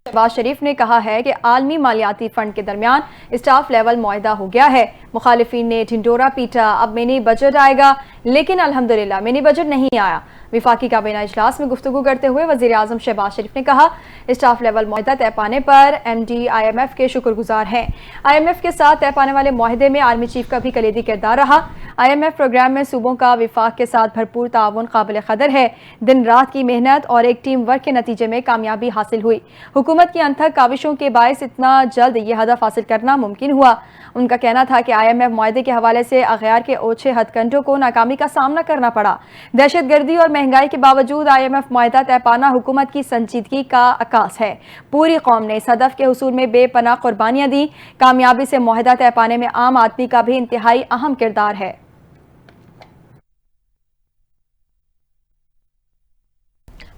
شہباز شریف نے کہا ہے کہ عالمی مالیاتی فنڈ کے درمیان اسٹاف لیول معاہدہ ہو گیا ہے۔ مخالفین نے ڈھنڈورا پیٹا، اب منی بجٹ آئے گا، لیکن الحمدللہ منی بجٹ نہیں آیا۔ وفاقی کابینہ اجلاس میں گفتگو کرتے ہوئے وزیر اعظم شہباز شریف نے کہا اسٹاف لیول معاہدہ طے پانے پر M D I M F کے شکر گزار ہیں۔ آئی ایم ایف کے ساتھ طے پانے والے معاہدے میں آرمی چیف کا بھی کلیدی کردار رہا۔ آئی ایم ایف پروگرام میں صوبوں کا وفاق کے ساتھ بھرپور تعاون قابل قدر ہے۔ دن رات کی محنت اور ایک ٹیم ورک کے نتیجے میں کامیابی حاصل ہوئی۔ حکومت کی انتھک کاوشوں کے باعث اتنا جلد یہ ہدف حاصل کرنا ممکن ہوا۔ ان کا کہنا تھا کہ آئی ایم ایف معاہدے کے حوالے سے اغیار کے اوچھے ہتھ کنڈوں کو ناکامی کا سامنا کرنا پڑا۔ دہشت گردی اور مہنگائی کے باوجود آئی ایم ایف معاہدہ طے پانا حکومت کی سنجیدگی کا عکاس ہے۔ پوری قوم نے اس ہدف کے حصول میں بے پناہ قربانیاں دیں۔ کامیابی سے معاہدہ طے پانے میں عام آدمی کا بھی انتہائی اہم کردار ہے۔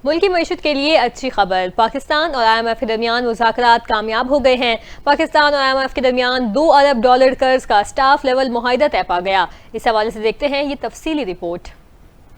ملکی معیشت کے لیے اچھی خبر، پاکستان اور آئی ایم ایف کے درمیان مذاکرات کامیاب ہو گئے ہیں۔ پاکستان اور آئی ایم ایف کے درمیان $2 ارب قرض کا اسٹاف لیول معاہدہ طے پا گیا۔ اس حوالے سے دیکھتے ہیں یہ تفصیلی رپورٹ۔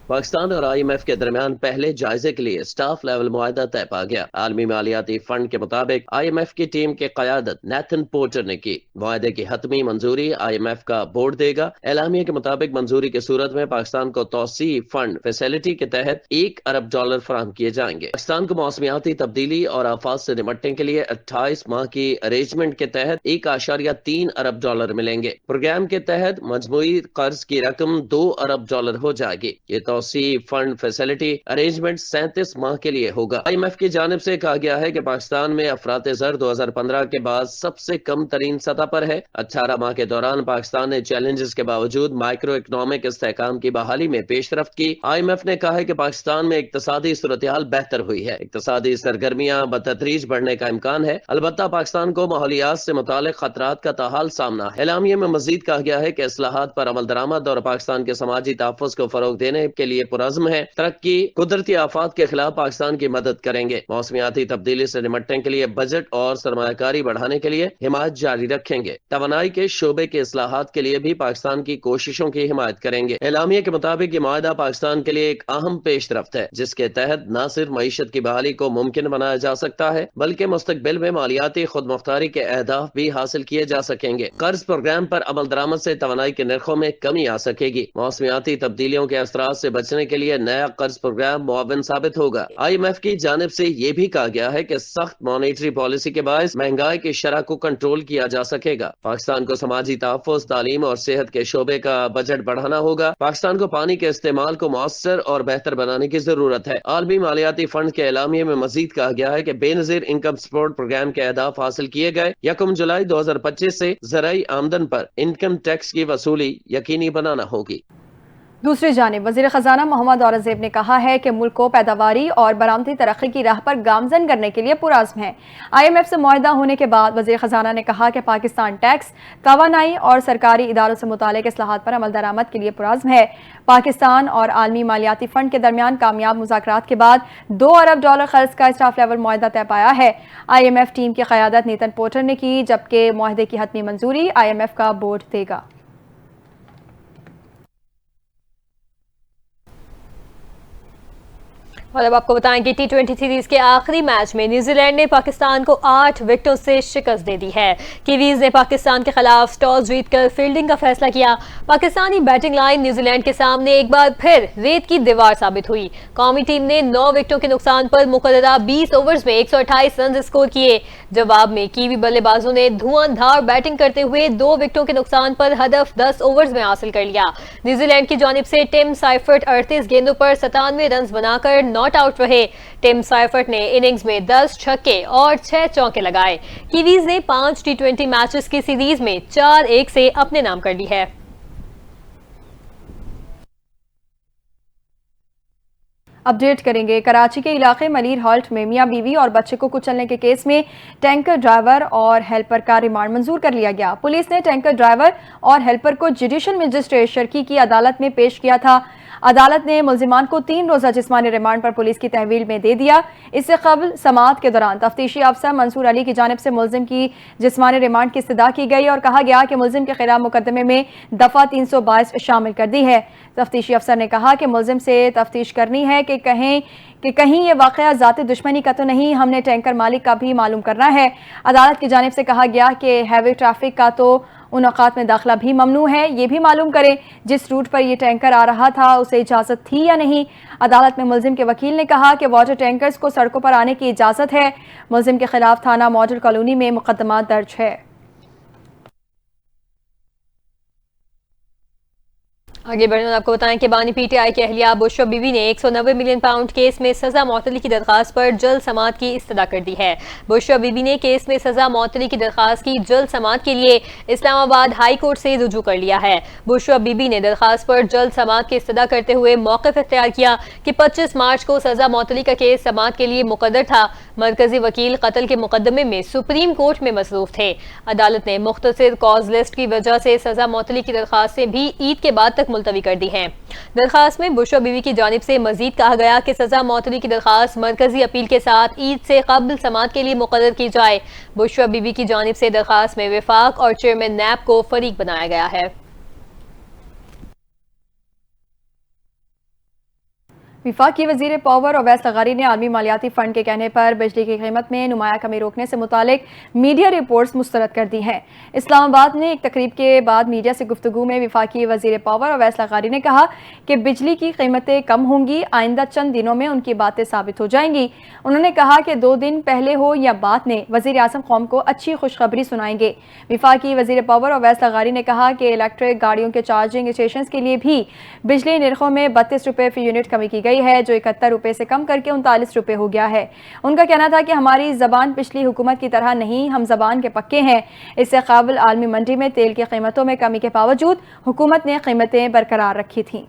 پاکستان اور آئی ایم ایف کے درمیان پہلے جائزے کے لیے اسٹاف لیول معاہدہ طے پا گیا۔ عالمی مالیاتی فنڈ کے مطابق آئی ایم ایف کی ٹیم کی قیادت نیتھن پورٹر نے کی۔ معاہدے کی حتمی منظوری آئی ایم ایف کا بورڈ دے گا۔ اعلامیہ کے مطابق منظوری کی صورت میں پاکستان کو توسیع فنڈ فیسلٹی کے تحت $1 ارب فراہم کیے جائیں گے۔ پاکستان کو موسمیاتی تبدیلی اور آفات سے نمٹنے کے لیے 28 ماہ کی ارینجمنٹ کے تحت $1.3 ارب ملیں گے۔ پروگرام کے تحت مجموعی قرض کی رقم $2 ارب ہو جائے گی۔ یہ توسیع فنڈ فیسلٹی ارینجمنٹ 37 ماہ کے لیے ہوگا۔ آئی ایم ایف کی جانب سے کہا گیا ہے کہ پاکستان میں افراط زر 2015 کے بعد سب سے کم ترین سطح پر ہے۔ 18 ماہ کے دوران پاکستان نے چیلنجز کے باوجود مائکرو اکنامک استحکام کی بحالی میں پیش رفت کی۔ آئی ایم ایف نے کہا ہے کہ پاکستان میں اقتصادی صورتحال بہتر ہوئی ہے۔ اقتصادی سرگرمیاں بتدریج بڑھنے کا امکان ہے، البتہ پاکستان کو ماحولیات سے متعلق خطرات کا تاحال سامنا ہے۔ اعلامیہ میں مزید کہا گیا ہے کہ اصلاحات پر عمل درآمد اور پاکستان کے سماجی تحفظ کو فروغ دینے کے لیے پرعزم ہے۔ ترقی قدرتی آفات کے خلاف پاکستان کی مدد کریں گے۔ موسمیاتی تبدیلی سے نمٹنے کے لیے بجٹ اور سرمایہ کاری بڑھانے کے لیے حمایت جاری رکھیں گے۔ توانائی کے شعبے کے اصلاحات کے لیے بھی پاکستان کی کوششوں کی حمایت کریں گے۔ اعلامیہ کے مطابق یہ معاہدہ پاکستان کے لیے ایک اہم پیش رفت ہے، جس کے تحت نہ صرف معیشت کی بحالی کو ممکن بنایا جا سکتا ہے بلکہ مستقبل میں مالیاتی خود مختاری کے اہداف بھی حاصل کیے جا سکیں گے۔ قرض پروگرام پر عمل درآمد سے توانائی کے نرخوں میں کمی آ سکے گی۔ موسمیاتی تبدیلیوں کے اثرات سے بچنے کے لیے نیا قرض پروگرام معاون ثابت ہوگا۔ آئی ایم ایف کی جانب سے یہ بھی کہا گیا ہے کہ سخت مانیٹری پالیسی کے باعث مہنگائی کی شرح کو کنٹرول کیا جا سکے گا۔ پاکستان کو سماجی تحفظ، تعلیم اور صحت کے شعبے کا بجٹ بڑھانا ہوگا۔ پاکستان کو پانی کے استعمال کو مؤثر اور بہتر بنانے کی ضرورت ہے۔ عالمی مالیاتی فنڈ کے اعلامیے میں مزید کہا گیا ہے کہ بے نظیر انکم سپورٹ پروگرام کے اہداف حاصل کیے گئے۔ 1 جولائی 2025 سے زرعی آمدن پر انکم ٹیکس کی وصولی یقینی بنانا ہوگی۔ دوسری جانب وزیر خزانہ محمد اورنگزیب نے کہا ہے کہ ملک کو پیداواری اور برآمدی ترقی کی راہ پر گامزن کرنے کے لیے پرعزم ہے۔ آئی ایم ایف سے معاہدہ ہونے کے بعد وزیر خزانہ نے کہا کہ پاکستان ٹیکس، توانائی اور سرکاری اداروں سے متعلق اصلاحات پر عمل درآمد کے لیے پرعزم ہے۔ پاکستان اور عالمی مالیاتی فنڈ کے درمیان کامیاب مذاکرات کے بعد $2 ارب قرض کا اسٹاف لیول معاہدہ طے پایا ہے۔ آئی ایم ایف ٹیم کی قیادت نیتن پورٹر نے کی، جبکہ معاہدے کی حتمی منظوری آئی ایم ایف کا بورڈ دے گا۔ اور اب آپ کو بتائیں کہ T20 سیریز کے آخری میچ میں نیوزی لینڈ نے پاکستان کو 8 وکٹوں سے شکست دے دی ہے۔ کیویز نے پاکستان کے خلاف ٹاس جیت کر فیلڈنگ کا فیصلہ کیا۔ Pakistani batting line New Zealand کے سامنے ایک بار پھر ریت کی دیوار ثابت ہوئی۔ قومی ٹیم نے 9 وکٹوں کے نقصان پر مقررہ 20 اوورز میں 128 رنز اسکور کیے۔ جواب میں کیوی بلے بازوں نے دھواں دھار بیٹنگ کرتے ہوئے 2 وکٹوں کے نقصان پر ہدف 10 اوورز میں حاصل کر لیا۔ نیوزی لینڈ کی جانب سے ٹم سائفرٹ 38 گیندوں پر 97 رنز بنا کر ناٹ آؤٹ رہے۔ ٹم سائفرٹ نے اننگز میں 10 چھکے اور 6 چوکے لگائے۔ کیویز نے 5 T20 میچز کی سیریز میں 4-1 سے اپنے نام کر لی ہے۔ اپڈیٹ کریں گے۔ کراچی کے علاقے ملیر ہالٹ میں میاں بیوی اور بچے کو کچلنے کے کیس میں ٹینکر ڈرائیور اور ہیلپر کا ریمانڈ منظور کر لیا گیا۔ پولیس نے ٹینکر ڈرائیور اور ہیلپر کو جوڈیشل مجسٹریٹ شرکی کی عدالت میں پیش کیا تھا۔ عدالت نے ملزمان کو 3 روزہ جسمانی ریمانڈ پر پولیس کی تحویل میں دے دیا۔ اس سے قبل سماعت کے دوران تفتیشی افسر منصور علی کی جانب سے ملزم کی جسمانی ریمانڈ کی استدعا کی گئی اور کہا گیا کہ ملزم کے خلاف مقدمے میں دفعہ 322 شامل کر دی ہے۔ تفتیشی افسر نے کہا کہ ملزم سے تفتیش کرنی ہے کہ کہ کہیں یہ واقعہ ذاتی دشمنی کا تو نہیں، ہم نے ٹینکر مالک کا بھی معلوم کرنا ہے۔ عدالت کی جانب سے کہا گیا کہ ہیوی ٹریفک کا تو ان اوقات میں داخلہ بھی ممنوع ہے، یہ بھی معلوم کریں جس روٹ پر یہ ٹینکر آ رہا تھا اسے اجازت تھی یا نہیں۔ عدالت میں ملزم کے وکیل نے کہا کہ واٹر ٹینکرز کو سڑکوں پر آنے کی اجازت ہے۔ ملزم کے خلاف تھانہ ماڈل کالونی میں مقدمہ درج ہے۔ آگے بڑھنے آپ کو بتائیں کہ بانی پی ٹی آئی کے اہلیہ بشرا بی بی نے 190 ملین پاؤنڈ کیس میں سزا معطلی کی درخواست پر جلد سماعت کی استدعا کر دی ہے۔ بشرا بی بی نے کیس میں سزا معطلی کی درخواست کی جلد سماعت کے لیے اسلام آباد ہائی کورٹ سے رجوع کر لیا ہے۔ بشرا بی بی نے درخواست پر جلد سماعت کی استدعا کرتے ہوئے موقف اختیار کیا کہ 25 مارچ کو سزا معطلی کا کیس سماعت کے لیے مقرر تھا۔ مرکزی وکیل قتل کے مقدمے میں سپریم کورٹ میں مصروف تھے۔ عدالت نے مختصر کاز لسٹ کی وجہ سے سزا معطلی کی درخواستیں بھی عید کے بعد تک ملتوی کر دی ہیں۔ درخواست میں بشرا بیوی کی جانب سے مزید کہا گیا کہ سزا معطلی کی درخواست مرکزی اپیل کے ساتھ عید سے قبل سماعت کے لیے مقرر کی جائے۔ بشرا بیوی کی جانب سے درخواست میں وفاق اور چیئرمین نیب کو فریق بنایا گیا ہے۔ وفاقی وزیر پاور اویس لغاری نے عالمی مالیاتی فنڈ کے کہنے پر بجلی کی قیمت میں نمایاں کمی روکنے سے متعلق میڈیا رپورٹس مسترد کر دی ہیں۔ اسلام آباد میں ایک تقریب کے بعد میڈیا سے گفتگو میں وفاقی وزیر پاور اویس لغاری نے کہا کہ بجلی کی قیمتیں کم ہوں گی، آئندہ چند دنوں میں ان کی باتیں ثابت ہو جائیں گی۔ انہوں نے کہا کہ 2 دن پہلے ہو یا بعد میں وزیر اعظم قوم کو اچھی خوشخبری سنائیں گے۔ وفاقی وزیر پاور اویس لغاری نے کہا کہ الیکٹرک گاڑیوں کے چارجنگ اسٹیشنز کے لیے بھی بجلی نرخوں میں 32 روپے فی یونٹ کمی کی گئی ہے، جو 71 روپے سے کم کر کے 39 روپے ہو گیا ہے۔ ان کا کہنا تھا کہ ہماری زبان پچھلی حکومت کی طرح نہیں، ہم زبان کے پکے ہیں۔ اس سے قابل عالمی منڈی میں تیل کی قیمتوں میں کمی کے باوجود حکومت نے قیمتیں برقرار رکھی تھیں۔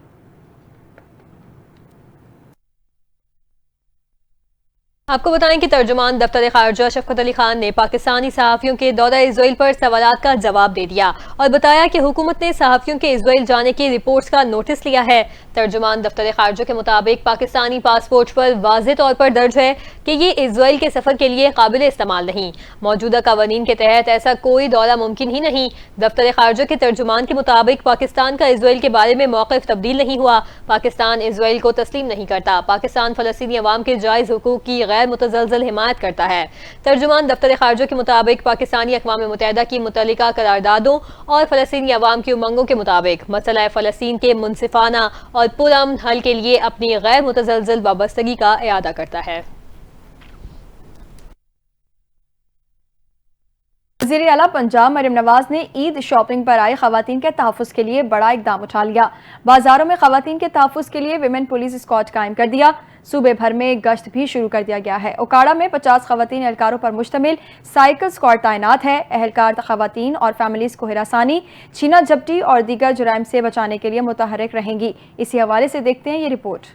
آپ کو بتائیں کہ ترجمان دفتر خارجہ شفقت علی خان نے پاکستانی صحافیوں کے دورہ اسرائیل پر سوالات کا جواب دے دیا اور بتایا کہ حکومت نے صحافیوں کے اسرائیل جانے کی رپورٹس کا نوٹس لیا ہے۔ ترجمان دفتر خارجہ کے مطابق پاکستانی پاسپورٹ پر واضح طور پر درج ہے کہ یہ اسرائیل کے سفر کے لیے قابل استعمال نہیں۔ موجودہ قوانین کے تحت ایسا کوئی دورہ ممکن ہی نہیں۔ دفتر خارجہ کے ترجمان کے مطابق پاکستان کا اسرائیل کے بارے میں موقف تبدیل نہیں ہوا۔ پاکستان اسرائیل کو تسلیم نہیں کرتا۔ پاکستان فلسطینی عوام کے جائز حقوق کی غیر متزلزل حمایت کرتا ہے۔ ترجمان دفتر خارجہ کے مطابق پاکستانی اقوام متحدہ کی متعلقہ قراردادوں اور فلسطینی عوام کی امنگوں کے مطابق مسئلہ فلسطین کے منصفانہ اور پرامن حل کے لیے اپنی غیر متزلزل وابستگی کا اعادہ کرتا ہے۔ وزیر اعلیٰ پنجاب مریم نواز نے عید شاپنگ پر آئی خواتین کے تحفظ کے لیے بڑا اقدام اٹھا لیا۔ بازاروں میں خواتین کے تحفظ کے لیے ویمن پولیس اسکواڈ قائم کر دیا۔ صوبے بھر میں گشت بھی شروع کر دیا گیا ہے۔ اوکاڑا میں 50 خواتین اہلکاروں پر مشتمل سائیکل اسکواڈ تعینات ہے۔ اہلکار خواتین اور فیملیز کو ہراسانی، چھینا جھپٹی اور دیگر جرائم سے بچانے کے لیے متحرک رہیں گی۔ اسی حوالے سے دیکھتے ہیں یہ رپورٹ۔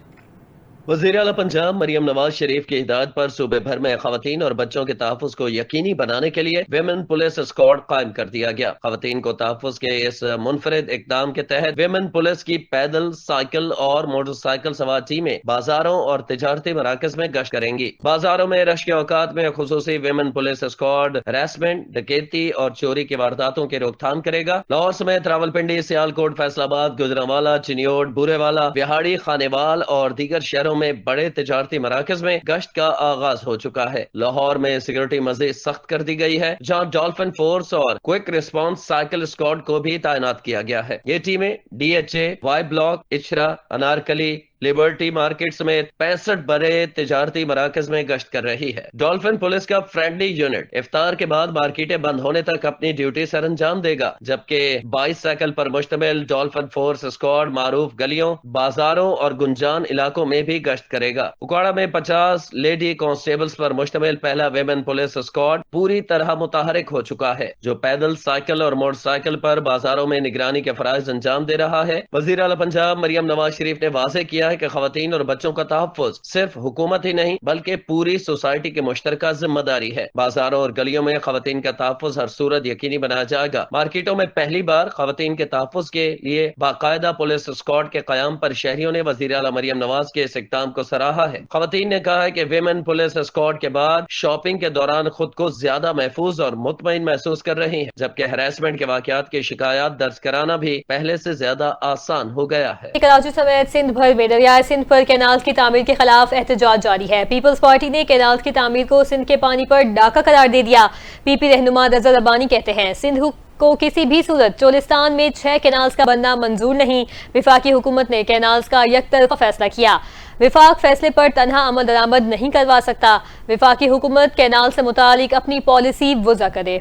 وزیر اعلیٰ پنجاب مریم نواز شریف کی ہدایت پر صوبے بھر میں خواتین اور بچوں کے تحفظ کو یقینی بنانے کے لیے ویمن پولیس اسکواڈ قائم کر دیا گیا۔ خواتین کو تحفظ کے اس منفرد اقدام کے تحت ویمن پولیس کی پیدل، سائیکل اور موٹر سائیکل سوار ٹیمیں بازاروں اور تجارتی مراکز میں گشت کریں گی۔ بازاروں میں رش کے اوقات میں خصوصی ویمن پولیس اسکواڈ ہراسمنٹ، ڈکیتی اور چوری کی وارداتوں کی روک تھام کرے گا۔ لاہور سمیت راولپنڈی، سیالکوٹ، فیصل آباد، گوجرانوالا، چنیوٹ، بورے والا، بہاڑی، خانیوال اور دیگر شہروں میں بڑے تجارتی مراکز میں گشت کا آغاز ہو چکا ہے۔ لاہور میں سیکورٹی مزید سخت کر دی گئی ہے، جہاں ڈولفن فورس اور کوئک ریسپانس سائیکل اسکواڈ کو بھی تعینات کیا گیا ہے۔ یہ ٹیمیں D H A, Y block, Ichhra, Anarkali, Liberty Market سمیت 65 بڑے تجارتی مراکز میں گشت کر رہی ہے۔ ڈولفن پولیس کا فرینڈلی یونٹ افطار کے بعد مارکیٹیں بند ہونے تک اپنی ڈیوٹی سر انجام دے گا، جبکہ 22 سائیکل پر مشتمل ڈولفن فورس اسکواڈ معروف گلیوں، بازاروں اور گنجان علاقوں میں بھی گشت کرے گا۔ اکواڑا میں 50 لیڈی کانسٹیبلز پر مشتمل پہلا ویمن پولیس اسکواڈ پوری طرح متحرک ہو چکا ہے، جو پیدل، سائیکل اور موٹر سائیکل پر بازاروں میں نگرانی کے فرائض انجام دے رہا ہے۔ وزیر اعلیٰ پنجاب مریم نواز شریف نے واضح کیا ہے کہ خواتین اور بچوں کا تحفظ صرف حکومت ہی نہیں بلکہ پوری سوسائٹی کی مشترکہ ذمہ داری ہے۔ بازاروں اور گلیوں میں خواتین کا تحفظ ہر صورت یقینی بنایا جائے گا۔ مارکیٹوں میں پہلی بار خواتین کے تحفظ کے لیے باقاعدہ پولیس اسکواڈ کے قیام پر شہریوں نے وزیر اعلیٰ مریم نواز کے اس اقدام کو سراہا ہے۔ خواتین نے کہا ہے کہ ویمن پولیس اسکواڈ کے بعد شاپنگ کے دوران خود کو زیادہ محفوظ اور مطمئن محسوس کر رہی ہیں، جبکہ ہراسمنٹ کے واقعات کی شکایات درج کرانا بھی پہلے سے زیادہ آسان ہو گیا ہے۔ کراچی سمیت سندھ بھر میں دریائے سندھ پر کینال کی تعمیر کے خلاف احتجاج جاری ہے۔ پیپلز پارٹی نے کینال کی تعمیر کو سندھ کے پانی پر ڈاکہ قرار دے دیا۔ پی پی رہنما رضا ربانی کہتے ہیں سندھ کو کسی بھی صورت چولستان میں 6 کینالز کا بننا منظور نہیں۔ وفاقی حکومت نے کینالز کا یک طرفہ فیصلہ کیا۔ وفاق فیصلے پر تنہا عمل درآمد نہیں کروا سکتا۔ وفاقی حکومت کینال سے متعلق اپنی پالیسی وضع کرے۔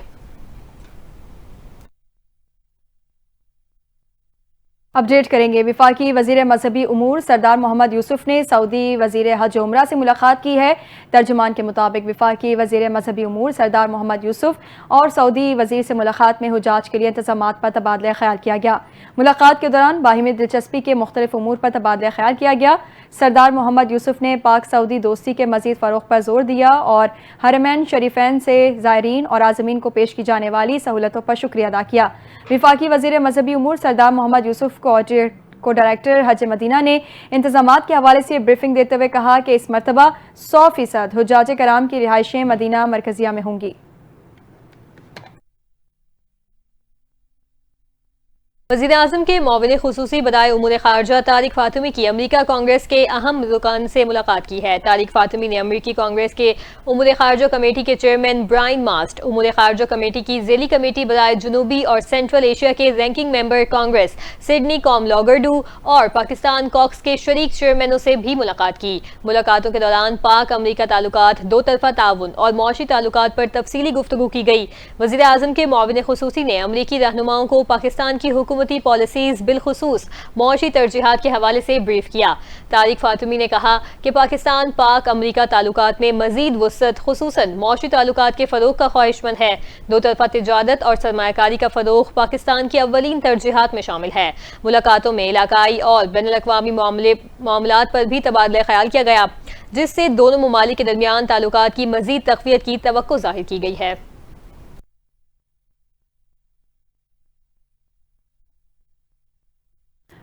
اپڈیٹ کریں گے۔ وفاقی وزیر مذہبی امور سردار محمد یوسف نے سعودی وزیر حج عمرہ سے ملاقات کی ہے۔ ترجمان کے مطابق وفاقی وزیر مذہبی امور سردار محمد یوسف اور سعودی وزیر سے ملاقات میں حجاج کے لیے انتظامات پر تبادلہ خیال کیا گیا۔ ملاقات کے دوران باہمی دلچسپی کے مختلف امور پر تبادلہ خیال کیا گیا۔ سردار محمد یوسف نے پاک سعودی دوستی کے مزید فروغ پر زور دیا اور حرمین شریفین سے زائرین اور عازمین کو پیش کی جانے والی سہولتوں پر شکریہ ادا کیا۔ وفاقی وزیر مذہبی امور سردار محمد یوسف کو ڈائریکٹر حج مدینہ نے انتظامات کے حوالے سے بریفنگ دیتے ہوئے کہا کہ اس مرتبہ 100% حجاج کرام کی رہائشیں مدینہ مرکزیہ میں ہوں گی۔ وزیر اعظم کے معاون خصوصی برائے امور خارجہ طارق فاطمی کی امریکہ کانگریس کے اہم رکن سے ملاقات کی ہے۔ طارق فاطمی نے امریکی کانگریس کے امور خارجہ کمیٹی کے چیئرمین برائن ماسٹ، امور خارجہ کمیٹی کی ذیلی کمیٹی برائے جنوبی اور سینٹرل ایشیا کے رینکنگ ممبر کانگریس سڈنی کام لاگرڈو اور پاکستان کاکس کے شریک چیئرمینوں سے بھی ملاقات کی۔ ملاقاتوں کے دوران پاک امریکہ تعلقات، دو طرفہ تعاون اور معاشی تعلقات پر تفصیلی گفتگو کی گئی۔ وزیر اعظم کے معاون خصوصی نے امریکی رہنماؤں کو پاکستان کی حکومتی پالیسیز بالخصوص معاشی ترجیحات کے حوالے سے بریف کیا۔ طارق فاطمی نے کہا کہ پاکستان پاک امریکہ تعلقات میں مزید وسعت خصوصاً معاشی تعلقات کے فروغ کا خواہش مند ہے۔ دو طرفہ تجارت اور سرمایہ کاری کا فروغ پاکستان کی اولین ترجیحات میں شامل ہے۔ ملاقاتوں میں علاقائی اور بین الاقوامی معاملات پر بھی تبادلہ خیال کیا گیا، جس سے دونوں ممالک کے درمیان تعلقات کی مزید تقویت کی توقع ظاہر کی گئی ہے۔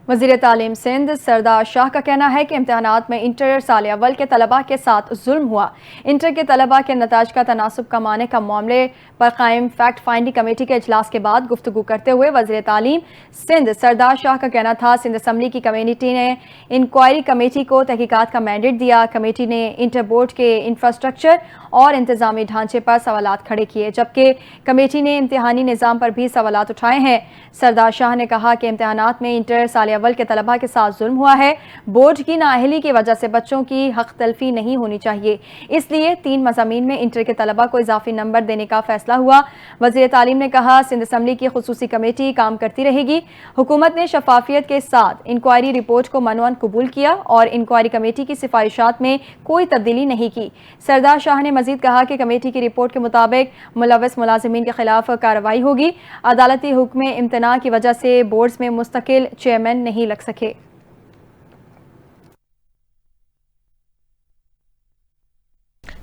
وزیر تعلیم سندھ سردار شاہ کا کہنا ہے کہ امتحانات میں انٹر سال اول کے طلباء کے ساتھ ظلم ہوا۔ انٹر کے طلباء کے نتائج کا تناسب کمانے کا معاملے پر قائم فیکٹ فائنڈنگ کمیٹی کے اجلاس کے بعد گفتگو کرتے ہوئے وزیر تعلیم سندھ سردار شاہ کا کہنا تھا سندھ اسمبلی کی کمیٹی نے انکوائری کمیٹی کو تحقیقات کا مینڈیٹ دیا۔ کمیٹی نے انٹر بورڈ کے انفراسٹرکچر اور انتظامی ڈھانچے پر سوالات کھڑے کیے، جبکہ کمیٹی نے امتحانی نظام پر بھی سوالات اٹھائے ہیں۔ سردار شاہ نے کہا کہ امتحانات میں انٹر سال اول کے طلباء کے ساتھ ظلم ہوا ہے۔ بورڈ کی نااہلی کی وجہ سے بچوں کی حق تلفی نہیں ہونی چاہیے، اس لیے 3 مضامین میں انٹر کے طلباء کو اضافی نمبر دینے کا فیصلہ ہوا۔ وزیر تعلیم نے کہا سندھ اسمبلی کی خصوصی کمیٹی کام کرتی رہے گی۔ حکومت نے شفافیت کے ساتھ انکوائری رپورٹ کو منوعاً قبول کیا اور انکوائری کمیٹی کی سفارشات میں کوئی تبدیلی نہیں کی۔ سردار شاہ نے مزید کہا کہ کمیٹی کی رپورٹ کے مطابق ملوث ملازمین کے خلاف کارروائی ہوگی۔ عدالتی حکم امتناع کی وجہ سے بورڈز میں مستقل چیئرمین نہیں لگ سکے۔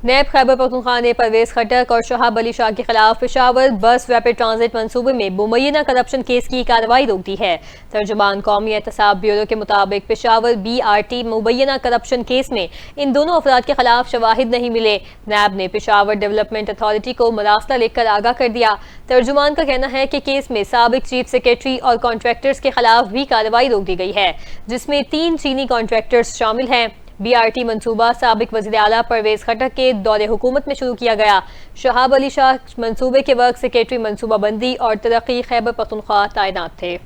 نیب خیبر پختونخوا نے پرویز خٹک اور شہاب علی شاہ کے خلاف پشاور بس ریپڈ ٹرانزٹ منصوبے میں مبینہ کرپشن کیس کی کارروائی روک دی ہے۔ ترجمان قومی احتساب بیورو کے مطابق پشاور BRT مبینہ کرپشن کیس میں ان دونوں افراد کے خلاف شواہد نہیں ملے۔ نیب نے پشاور ڈیولپمنٹ اتھارٹی کو مراسلہ لکھ کر آگاہ کر دیا۔ ترجمان کا کہنا ہے کہ کیس میں سابق چیف سیکرٹری اور کانٹریکٹرز کے خلاف بھی کارروائی روک دی گئی ہے، جس میں 3 چینی کانٹریکٹرز شامل ہیں۔ BRT منصوبہ سابق وزیر اعلیٰ پرویز خٹک کے دور حکومت میں شروع کیا گیا۔ شہاب علی شاہ منصوبے کے وقت سیکرٹری منصوبہ بندی اور ترقی خیبر پختونخوا تعینات تھے۔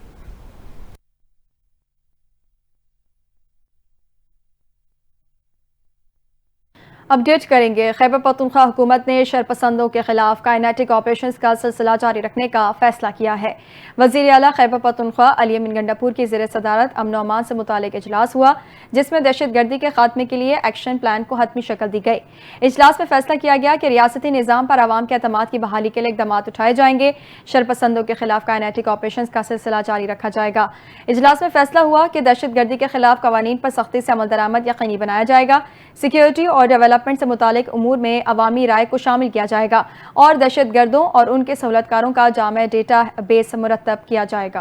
اپڈیٹ کریں گے۔ خیبر پختونخوا حکومت نے شرپسندوں کے خلاف کائنیٹک آپریشنز کا سلسلہ جاری رکھنے کا فیصلہ کیا ہے۔ وزیر اعلیٰ خیبر پختونخوا علی امین گنڈاپور کی زیر صدارت امن و امان سے متعلق اجلاس ہوا، جس میں دہشت گردی کے خاتمے کے لیے ایکشن پلان کو حتمی شکل دی گئی۔ اجلاس میں فیصلہ کیا گیا کہ ریاستی نظام پر عوام کے اعتماد کی بحالی کے لیے اقدامات اٹھائے جائیں گے۔ شرپسندوں کے خلاف کائنیٹک آپریشنز کا سلسلہ جاری رکھا جائے گا۔ اجلاس میں فیصلہ ہوا کہ دہشت گردی کے خلاف قوانین پر سختی سے عمل درآمد یقینی بنایا جائے گا۔ سیکیورٹی اور ڈیولپمنٹ سے متعلق امور میں عوامی رائے کو شامل کیا جائے گا اور دہشت گردوں اور ان کے سہولت کاروں کا جامع ڈیٹا بیس مرتب کیا جائے گا۔